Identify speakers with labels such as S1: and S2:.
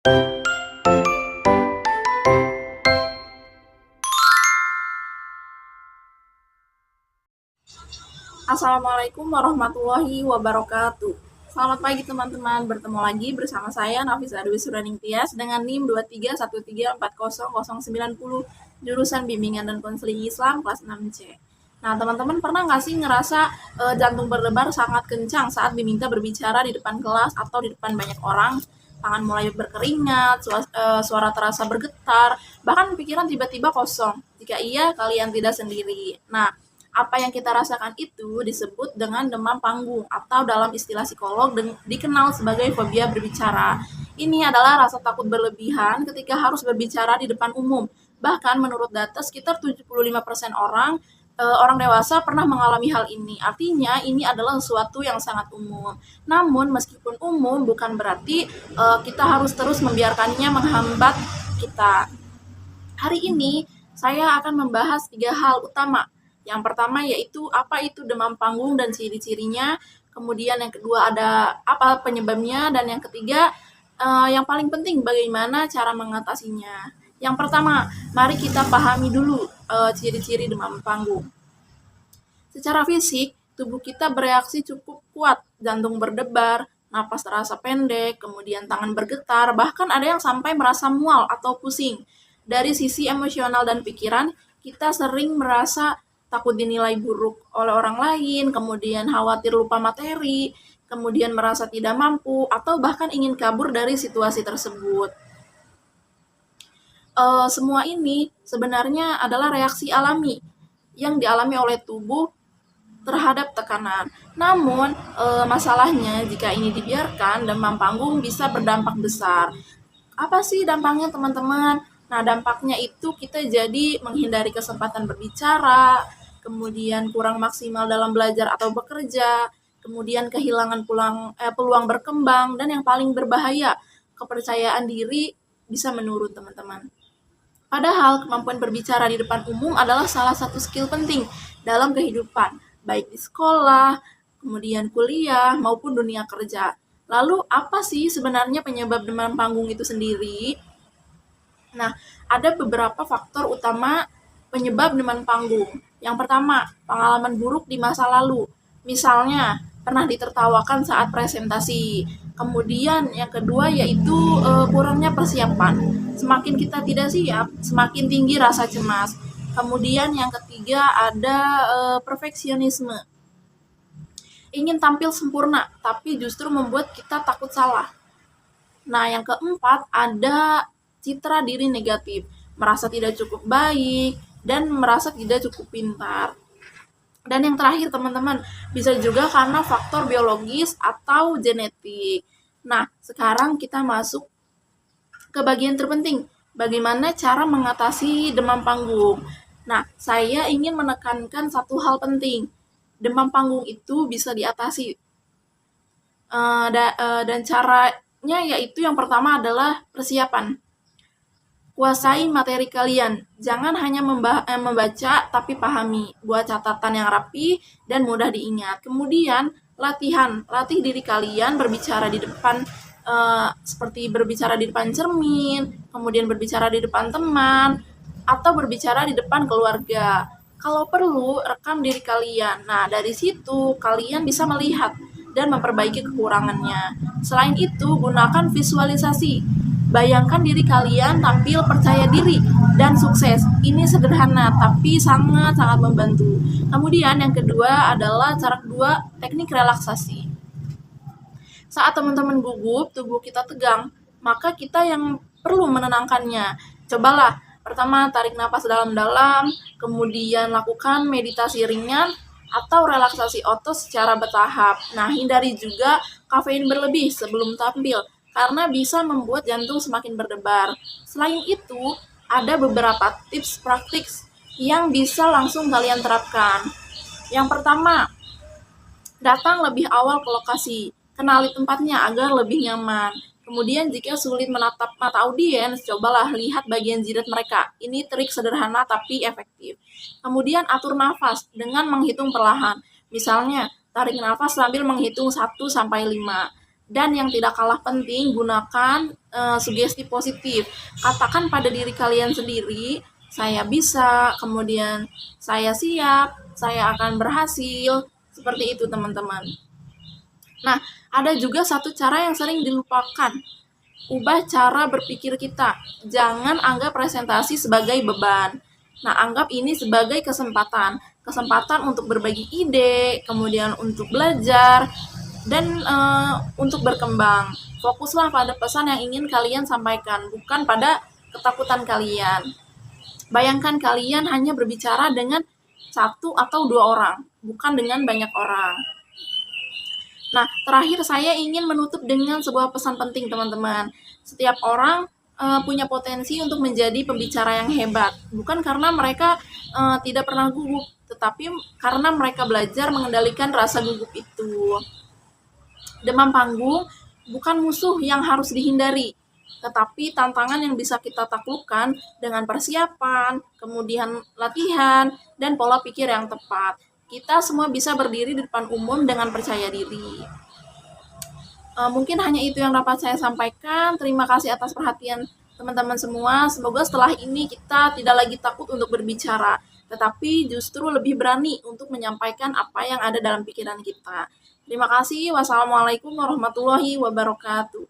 S1: Assalamualaikum warahmatullahi wabarakatuh. Selamat pagi teman-teman, bertemu lagi bersama saya Nafisa Dwi Suraning Tias dengan NIM 2313409090 jurusan Bimbingan dan Konseling Islam kelas 6C. Nah, teman-teman pernah nggak sih ngerasa jantung berdebar sangat kencang saat diminta berbicara di depan kelas atau di depan banyak orang? Tangan mulai berkeringat, suara terasa bergetar, bahkan pikiran tiba-tiba kosong. Jika iya, kalian tidak sendiri. Nah, apa yang kita rasakan itu disebut dengan demam panggung atau dalam istilah psikolog dikenal sebagai fobia berbicara. Ini adalah rasa takut berlebihan ketika harus berbicara di depan umum. Bahkan menurut data sekitar 75% orang dewasa pernah mengalami hal ini. Artinya ini adalah sesuatu yang sangat umum. Namun meskipun umum bukan berarti kita harus terus membiarkannya menghambat kita. Hari ini saya akan membahas 3 hal utama. Yang pertama yaitu apa itu demam panggung dan ciri-cirinya, kemudian yang kedua ada apa penyebabnya, dan yang ketiga yang paling penting bagaimana cara mengatasinya. Yang pertama, mari kita pahami dulu ciri-ciri demam panggung. Secara fisik, tubuh kita bereaksi cukup kuat, jantung berdebar, napas terasa pendek, kemudian tangan bergetar, bahkan ada yang sampai merasa mual atau pusing. Dari sisi emosional dan pikiran, kita sering merasa takut dinilai buruk oleh orang lain, kemudian khawatir lupa materi, kemudian merasa tidak mampu, atau bahkan ingin kabur dari situasi tersebut. Semua ini sebenarnya adalah reaksi alami yang dialami oleh tubuh terhadap tekanan. Namun, masalahnya jika ini dibiarkan, demam panggung bisa berdampak besar. Apa sih dampaknya, teman-teman? Nah, dampaknya itu kita jadi menghindari kesempatan berbicara, kemudian kurang maksimal dalam belajar atau bekerja, kemudian kehilangan peluang berkembang, dan yang paling berbahaya, kepercayaan diri bisa menurun, teman-teman. Padahal kemampuan berbicara di depan umum adalah salah satu skill penting dalam kehidupan, baik di sekolah, kemudian kuliah, maupun dunia kerja. Lalu apa sih sebenarnya penyebab demam panggung itu sendiri? Nah, ada beberapa faktor utama penyebab demam panggung. Yang pertama, pengalaman buruk di masa lalu. Misalnya, pernah ditertawakan saat presentasi. Kemudian yang kedua yaitu kurangnya persiapan. Semakin kita tidak siap, semakin tinggi rasa cemas. Kemudian yang ketiga ada perfeksionisme. Ingin tampil sempurna, tapi justru membuat kita takut salah. Nah, yang keempat ada citra diri negatif, merasa tidak cukup baik, dan merasa tidak cukup pintar. Dan yang terakhir teman-teman, bisa juga karena faktor biologis atau genetik. Nah, sekarang kita masuk ke bagian terpenting, bagaimana cara mengatasi demam panggung. Nah, saya ingin menekankan satu hal penting, demam panggung itu bisa diatasi. Dan caranya yaitu yang pertama adalah persiapan. Kuasai materi kalian. Jangan hanya membaca, tapi pahami. Buat catatan yang rapi dan mudah diingat. Kemudian, latihan. Latih diri kalian berbicara di depan, seperti berbicara di depan cermin, kemudian berbicara di depan teman, atau berbicara di depan keluarga. Kalau perlu, rekam diri kalian. Nah, dari situ kalian bisa melihat dan memperbaiki kekurangannya. Selain itu, gunakan visualisasi. Bayangkan diri kalian tampil percaya diri dan sukses. Ini sederhana tapi sangat-sangat membantu. Kemudian yang kedua adalah cara kedua, teknik relaksasi. Saat teman-teman gugup, tubuh kita tegang, maka kita yang perlu menenangkannya. Cobalah, pertama tarik napas dalam-dalam, kemudian lakukan meditasi ringan atau relaksasi otot secara bertahap. Nah, hindari juga kafein berlebih sebelum tampil, karena bisa membuat jantung semakin berdebar. Selain itu, ada beberapa tips praktik yang bisa langsung kalian terapkan. Yang pertama, datang lebih awal ke lokasi. Kenali tempatnya agar lebih nyaman. Kemudian jika sulit menatap mata audiens, cobalah lihat bagian jidat mereka. Ini trik sederhana tapi efektif. Kemudian atur nafas dengan menghitung perlahan. Misalnya, tarik nafas sambil menghitung 1 sampai 5. Dan yang tidak kalah penting, gunakan sugesti positif. Katakan pada diri kalian sendiri, saya bisa, kemudian saya siap, saya akan berhasil. Seperti itu, teman-teman. Nah, ada juga satu cara yang sering dilupakan. Ubah cara berpikir kita. Jangan anggap presentasi sebagai beban. Nah, anggap ini sebagai kesempatan. Kesempatan untuk berbagi ide, kemudian untuk belajar, dan untuk berkembang. Fokuslah pada pesan yang ingin kalian sampaikan, bukan pada ketakutan kalian. Bayangkan kalian hanya berbicara dengan satu atau dua orang, bukan dengan banyak orang. Nah, terakhir saya ingin menutup dengan sebuah pesan penting, teman-teman. Setiap orang punya potensi untuk menjadi pembicara yang hebat, bukan karena mereka tidak pernah gugup, tetapi karena mereka belajar mengendalikan rasa gugup itu. Demam panggung bukan musuh yang harus dihindari, tetapi tantangan yang bisa kita taklukkan dengan persiapan, kemudian latihan, dan pola pikir yang tepat. Kita semua bisa berdiri di depan umum dengan percaya diri. Mungkin hanya itu yang dapat saya sampaikan. Terima kasih atas perhatian teman-teman semua. Semoga setelah ini kita tidak lagi takut untuk berbicara, tetapi justru lebih berani untuk menyampaikan apa yang ada dalam pikiran kita. Terima kasih. Wassalamualaikum warahmatullahi wabarakatuh.